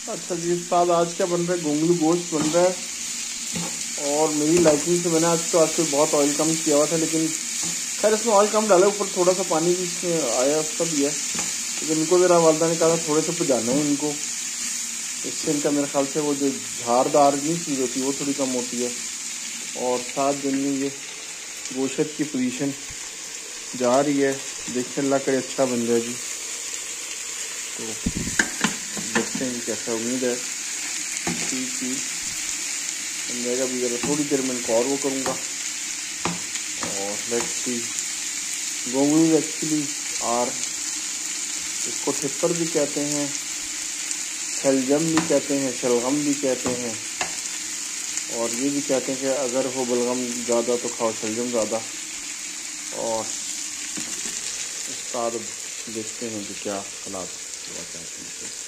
अच्छा जी उस्ताद, आज क्या बन रहा है? गोंगलू गोश्त बन रहा है। और मेरी लाइकिंग से मैंने आज बहुत ऑयल कम किया हुआ था, लेकिन खैर इसमें ऑयल कम डाला, ऊपर थोड़ा सा पानी भी इसमें आया, उसका भी है। लेकिन इनको मेरा वालदा ने कहा था थोड़े से पजाना है इनको, इससे इनका मेरे ख्याल से वो जो झारदार नहीं चीज़ होती वो थोड़ी कम होती है। और साथ दिन में ये गोश्त की पोजीशन जा रही है, देखिए अल्लाह करे अच्छा बन जाए जी। तो देखते हैं कैसा, उम्मीद है ठीक ही बन जाएगा भी। ज़रा थोड़ी देर में इनको और वो करूँगा। और लेट्स सी, गोंगलू एक्चुअली आर, इसको ठिप्पर भी कहते हैं, शलजम भी कहते हैं, शलगम भी कहते हैं, और ये भी कहते हैं कि अगर हो बलगम ज़्यादा तो खाओ शलजम ज़्यादा। और उस्ताद देखते हैं कि क्या हालात हुआ चाहते हैं।